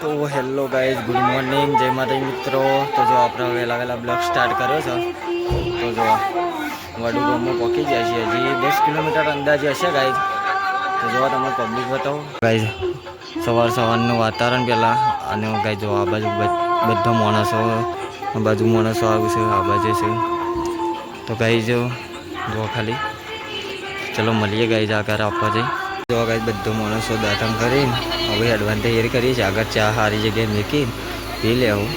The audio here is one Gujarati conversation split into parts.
તો હેલો ગાઈઝ, ગુડ મોર્નિંગ, જય માતાજી મિત્રો. તો જો આપણે વહેલા વહેલા બ્લોગ સ્ટાર્ટ કર્યો છે. તો જો વડુ ગામમાં પહોંચી ગયા છીએ. હજી 10 કિલોમીટર અંદાજે હશે ગાઈઝ. તો જો તમે પબ્લિક બતાવો ગાઈઝ, સવારનું વાતાવરણ પહેલાં. અને ગાઈઝ જો આ બાજુ બધા માણસો, આ બાજુ માણસો આવ્યું છે, આ બાજુ છે. તો ગાઈઝ જો ખાલી ચલો મળીએ ગાઈઝ આગળ આપવા જઈ. જો ગાઈઝ બધો માણસો દાતણ કરીને હવે એડવાન્સ તૈયારી કરી છે. આગળ ચા સારી જગ્યાએ મૂકી પી લે આવું.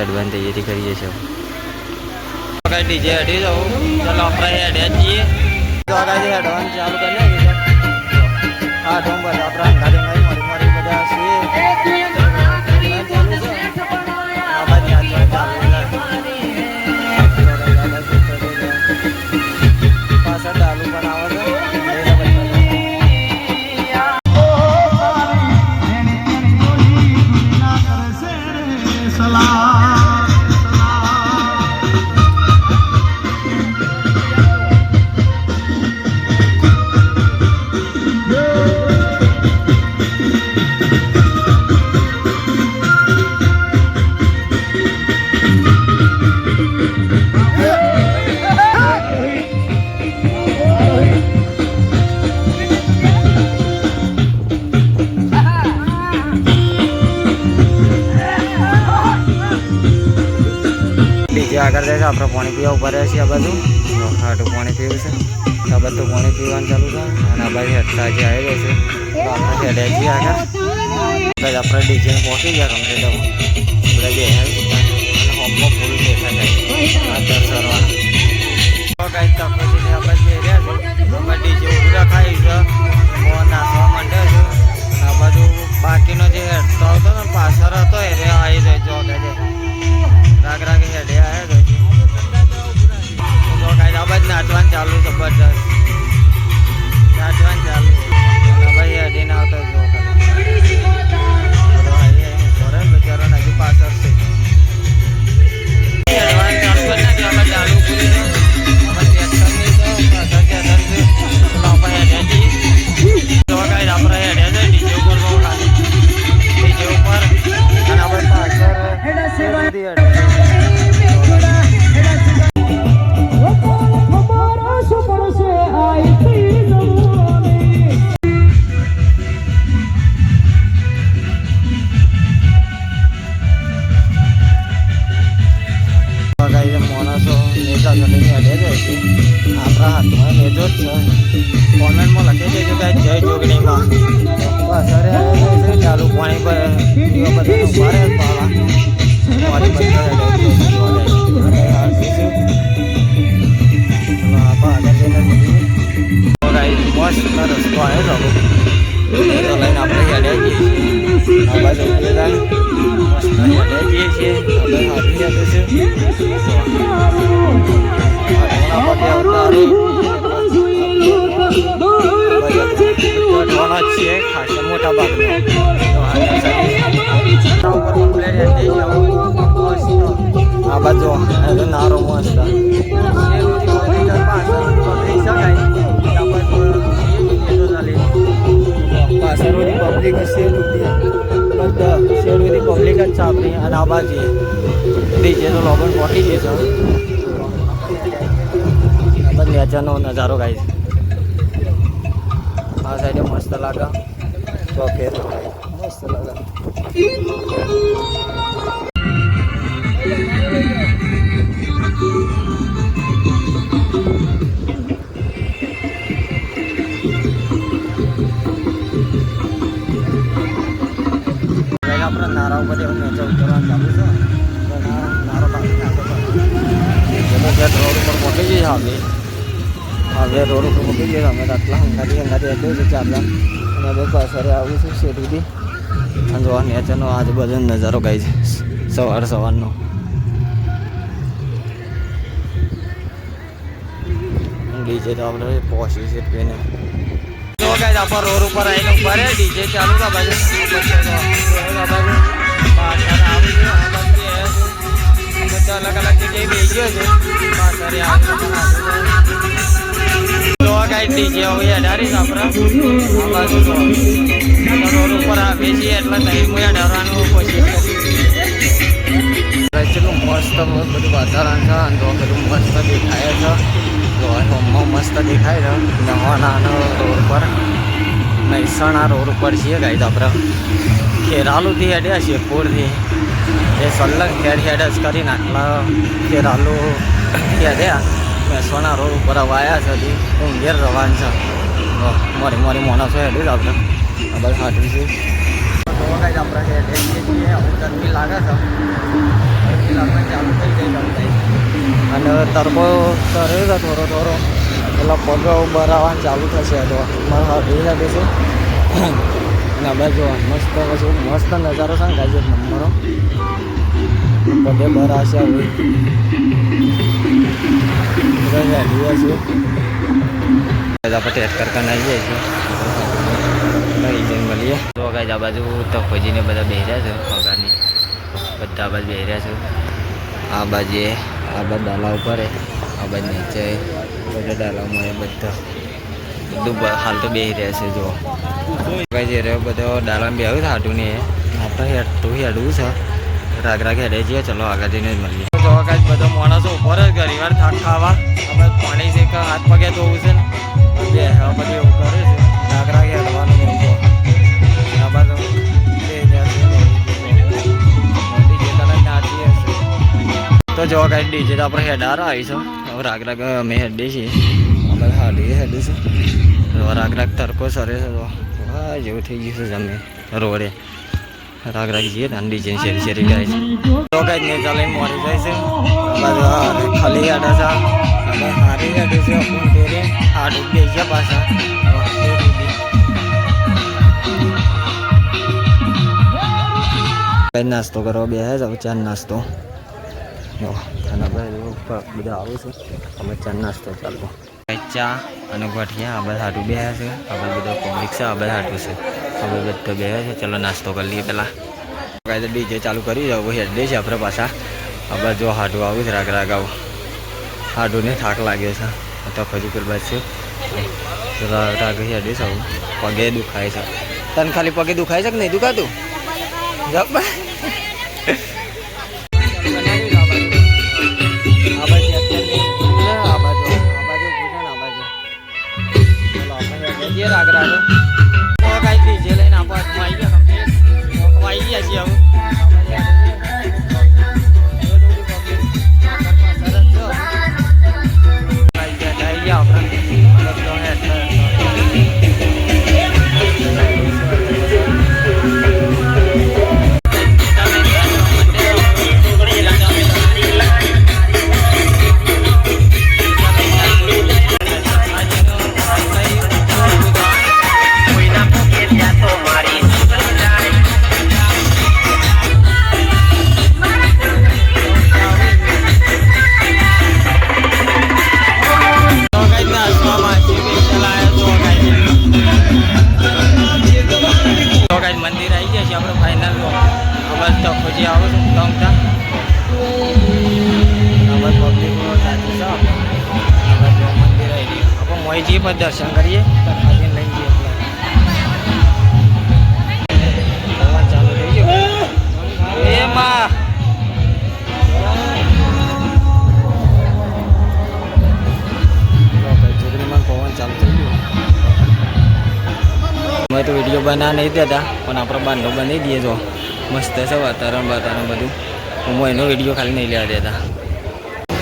એડવાન્સ તૈયારી કરીએ છીએ. ગાઈઝ ડીજે હેડી જાઉં. ચલો આપણે હેડ્યા છીએ. તો ગાઈઝ એડવાન્સ ચાલુ કરી લે. હા ઢોંગ બધા આપણા ગાડી મારી બધા છીએ. પાછળ ચાલુ બનાવે છે. આગળ જાય છે. આપણે પાણી પીવા ઉભા રહ્યા છીએ. આ બાજુ ખાટું પાણી પીવું છે. આ બધું પાણી પીવાનું ચાલુ છે. અને આ બાજુ હેઠતા જે આવેલો છે. તો આપણે હેડ્યા છીએ આગળ. આપણે ડીજે પહોંચી ગયા કમ્પ્લીટ. આપણે બે હોમમાં પૂરું દેખાય જાય દર્શનવાનું. કાંઈ તકો છે આપણે બે રહ્યા છે. એમાં ડીજે પૂરા ખાઈ છે, નાચવા માંડે છે. અને આ બાજુ બાકીનો જે હેઠતો આવતો ને પાછળ હતો એ આવી જાય જો રાગ રાગ હેડે આવ્યા છે. તો કાંઈ આ બાજુ નાચવાનું ચાલુ જબરજસ્ત નાચવાનું ચાલુ. ભાઈ હેડીને આવતો જો ખાલી બિચારો હજુ પાછળ છે. ચાલુ કરી નાખી આપણે ચાલુ પૂરી આપણે હેડ્યા છે ડીજે ઉપર બહુ ખાલી ડીજે ઉપર. અને આપણે પાછળ આપણા હાથમાં મેજો જ છે. કોમેન્ટમાં લખી દેજો કે જય જોગણીમાં. બસ અરે ચાલુ પાણી પર પીવા બધા ઉભા રહે પાવા મસ્ત રસ્તો આવ્યો છે. લઈને આપણે હેડ્યા જઈએ છીએ. આ બાજુ મસ્ત હેડ્યા જઈએ છીએ. ખાસા મોટા ભાગમાં આ બાજુ નારો મસ્ત પાછળની પબ્લિક બધા શેરડી પબ્લિક જ છે આપણી. અને આ બાજુ ડીજે તો લોગન પહોંચી જશે. આ બાજુ નેચાનો નજારો ગાય છે. આ સાઈડે મસ્ત લાગે. તો ફેર મસ્ત લાગે. આપણે નારા ઉપર એવું મેચા ઉતરવાનું ચાલુ છે. નારો કાપી નાખો ત્યાં રોડ ઉપર પહોંચી જઈએ. હવે રોડ ઉપર પહોંચી જઈએ. અમે આટલા અંગાથી એટલું છે ચાલવા. અને હવે પાછળ આવું છું શેરીથી. અને જોવા નેચરનો આજુબાજુનો નજારો ગાય છે સવારનો. ડીજે તો આપણે પહોંચી છે પીને. તો ગાય આપણે રોડ ઉપર આવીને ઉભા રહે. ડીજે ચાલુ કા બાજુ બધા અલગ અલગ જગ્યાએ બેસી ગયો છે. પાછળ કાંઈ ડીજે હવે અઢારીશ આપણે આ બાજુ તો રોડ ઉપર આવીએ છીએ એટલે નહીં હું અઢારવાનું કોશિશ કરી ચેટલું મસ્ત બધું વાતાવરણ છે અને તો પેલું મસ્ત દેખાય છે તો હોમમાં મસ્ત દેખાય છે નવાના રોડ પર મહેસાણા રોડ ઉપર છીએ ગાઈ આપણે ખેરાલુથી હેડ્યા છીએ પૂરથી એ સલ્લગ હેડ જ કરીને આટલા ખેરાલુ હેડ્યા મહેસાણા રોડ ઉપર આવ્યા છે હજી ઊંઘેર રવાન છે મારી માણસો હેડી જ આપણે આ બધા હાટવી છે તો કાંઈ આપણે હેડીએ છીએ હવે ગરમી લાગે છે ગરમી લાગવાની ચાલુ થઈ ગઈ અને તરબો કરે છે થોડો પેલા પગ ભરાવાનું ચાલુ થશે તો મારા હાટવી હેડે છે અને આપણે જો મસ્ત પછી મસ્ત નજારો છે ને ગાય નંબરો પગે ભરાશે હવે હેડીએ છીએ આપણે ટેસ્ટ કરતા આવીએ છીએ લઈ જઈને મળીએ તો કાંઈ આ બાજુ તફોજીને બધા બેહર્યા છે પગારની બધા બાજુ બેહર્યા છે આ બાજુ ડાલા ઉપર આ બાજુ નીચે બધા ડાલામાં બધા બધું હાલ તો બેહી રહ્યા છે જો કાંઈ જે રહ્યો બધો ડાલામાં બેહ્યું છે હાટું ને આપણે હેડવું છે રાગ હેડે છીએ ચલો આગળ જઈને જ મળીએ તો કાંઈ બધો માણસો ઉપર જ ઘણી વાર થાક ખાવા હવે પાણી છે કે હાથ પગે ધોવું છે ને બે બધું એવું કરે છે રાગ હેડવાનું તો જો કાંઈ ડીજે તો આપણે હેડાર આવીશું હવે રાગ અમે હેડીએ છીએ અમે હેડીશું રાગ તરકો સરે છે તો હા જેવું થઈ ગયું છે જમે રોડે રાગ જઈએ ને ડીજે શેરી જાય છે તો કાંઈ નહીં ચાલે મોડી જાય છે ખાલી હેડા છે અમે હારી હેડી છે ફેરી હાડું બે છે પાછા કઈ નાસ્તો કરવા બે છે હવે ચાર નાસ્તો ખાના બધા આવું છે અમે ચાર નાસ્તો ચાલવો ચા અને ગઠિયા આ બધા હાટું બે છે આપણે બધો પબ્લિક છે આ બધા હાટું છે આપણે બધો બે છે ચલો નાસ્તો કરી લઈએ પહેલાં કાંઈ તો ડીજે ચાલુ કરી જાવ હેડે છે આપણે પાછા આપણે જો હાટું આવું છે રાગ આવું હાટુંને થાક લાગ્યો છે તો ફરી પેલ બાદ છે રાગ હેડે છે આવું પગે દુખાય છે તને ખાલી પગે દુખાય છે કે નહીં દુખાતું જબ રાગ કાંઈ ડીજે લઈને આપણે આવી ગયા છીએ હવે મંદિર આવી ગયા છે આપણે ફાઇનલ બસ તો ખોજી આવો છો તંગતા બસ પબ્લિક મંદિર આવી આપણે મોઈજી પર દર્શન કરીએ લઈ જઈએ ચાલુ થઈ ગયું એમાં ચૂંટણીમાં પવન ચાલુ થઈ ગયું મેં તો વિડીયો બનાવવા નહીં દેતા પણ આપણે બાંધો બનાવી દઈએ જો મસ્ત છે વાતાવરણ બધું હું એનો વિડીયો ખાલી નહીં લેવા દેતા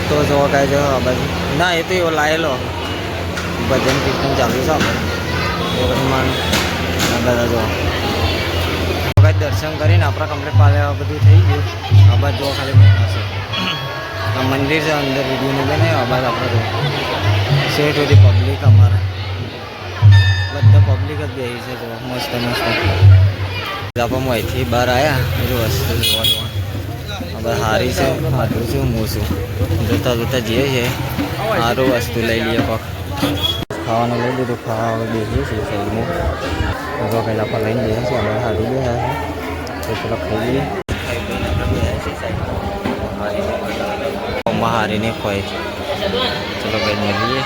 તો જો કાંઈ જો આ બાજુ ના એ તો એવો લાયેલો ભજન કીર્તન ચાલુ છે આપણે એ બધું માન બધા જો કાંઈ દર્શન કરીને આપણા કમ્પ્લીટ પાલે બધું થઈ ગયું આ બાજુ જો ખાલી છે આ મંદિર છે અંદર વિડીયોને બને આ બાજુ આપણે જો સેટ સુધી પબ્લિક અમારે બધા પબ્લિક જ બેસી છે જો મસ્ત આપણે અહીંથી બહાર આવ્યા બધું વસ્તુ જોવા હવે હારી છે હાટું છું હું છું જોતા જઈએ છે સારું વસ્તુ લઈ લઈએ કોક ખાવાનું લઈ લીધું ખાવા બેસીએ છીએ સાઈડમાં તો પહેલાં આપણે લઈને જઈએ છીએ હવે હારી ગયા છે તો પેલા ખાઈ લઈએ હારીને ખોય ચલો કંઈ મળીએ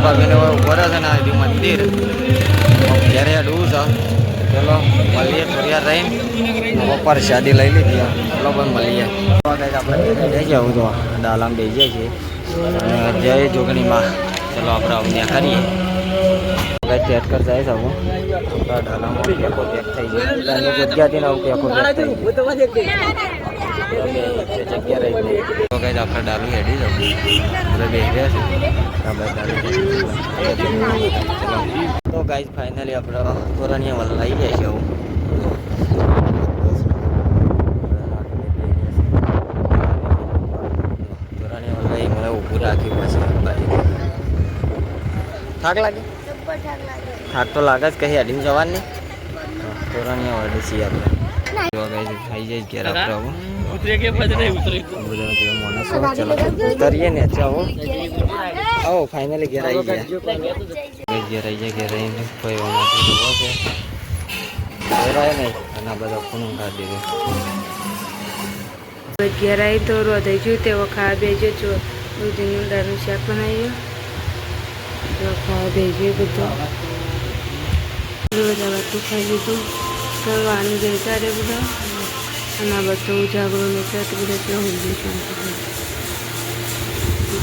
ભાગીને હવે ઉભો રહે છે ને આ મંદિર ઘેરે અડવું છે. ચલો મળીએ થોડી વાર રહીને બપોર શાદી લઈ લીધી ચલો પણ મળીએ. આપણે જઈ જવું તો ડાલામાં બેસી જાય છે અને જય જોગણીમાં. ચલો આપણે અમને કરીએ ભાઈ ચેટ કર જાય છે હું આપણા ડાલામાં પેકો પેક થઈ જાય જગ્યાથી આવું પેકો પેક થઈ જગ્યા રહી ગઈ તો કઈ આપણે ડાલું હેડી જવું બધા બેસી રહ્યા છે તો ગાઈઝ ફાઇનલી આપણે તોરણીયા વલ લઈ જાય છે હું તોરણીયા વલ લઈ મને ઊભું રાખ્યું પછી ભાઈ થાક લાગે થાક તો લાગે જ કહી અડીને જવાની તોરણીયા વળી છીએ આપણે ખાઈ જાય ઘેર આપણે ઉતરીએ ને ચાલો આવો ફાઇનલી ઘેર આવી ગયા ઘેર આવી જાય ઘેર આવીને કોઈ છે ઘેરાય નહીં અને આ બધા ખૂણું ખાધી દીધું ઘેર આવી તો રોધાઈ ગયું તે ખાવા બેજો છો દૂધીનું દારૂ શાક બનાવ્યું ખાવા બેજો બધું બધા બધું ખાઈ લીધું કરવાનું જતા રે બધા અને આ બધું ઉજાગરો નથી તો બધા ત્યાં ઊંધી શાંતિ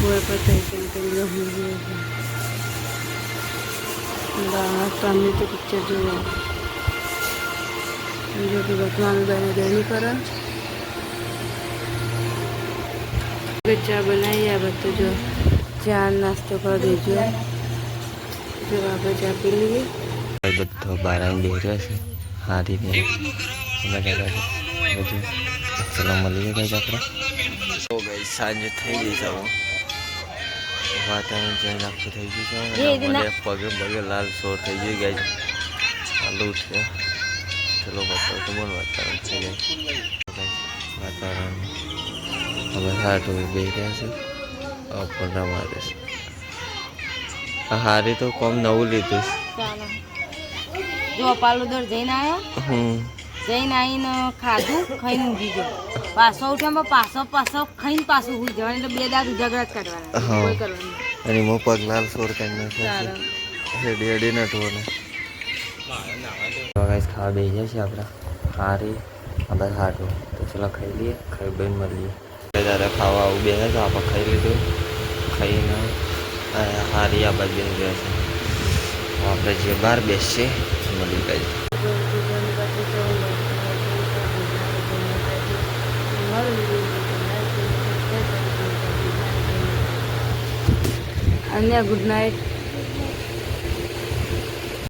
ગોળ પતાવી છે બધા ઊંધી સામે તો પિક્ચર જોવા જો કે બધું બને ગરમી કરે ચા બનાવી આ બધું જો ચા નાસ્તો કરી દેજો જો આપણે ચા પી લઈએ બધો બહાર આવીને બેસી છે હારી ને બધા બધું ચલો મળીએ ગઈ આપણે તો ગઈ સાંજે થઈ ગઈ છે વાતાવરણ ચેન્જ આખું થઈ ગયું છે પગે પગે લાલ સોર થઈ ગઈ ગઈ ચાલુ છે ચલો બતાવો તો બોલ વાતાવરણ થઈ જાય વાતાવરણ હવે હાટ બે રહ્યા છે પડરા મારે છે હારી તો કોમ નવું લીધું જો પાલુદર જઈને આવ્યો જઈને આવીને ખાધું ખાઈને ઊંઘી ગયો પાછો ઉઠ્યા પાછો ખાઈને પાછું ઊંઘી જવાનું એટલે 2 દાદ ઉજાગરા જ કાઢવાના કોઈ કરવાનું અને મો પગ લાલ સોર કરીને હેડી હેડી નટવો ને ગાઈસ ખાવા બેસી જાય છે આપણે હારી આપણે હાટું તો ચલો ખાઈ લઈએ ખાઈ બેન મળીએ દાદા ખાવા આવું બે તો આપણે ખાઈ લીધું ખાઈને હારી આ બાજુ બેન ગયા છે આપણે જે બહાર બેસીએ મળી ગઈ અને ગુડ નાઇટ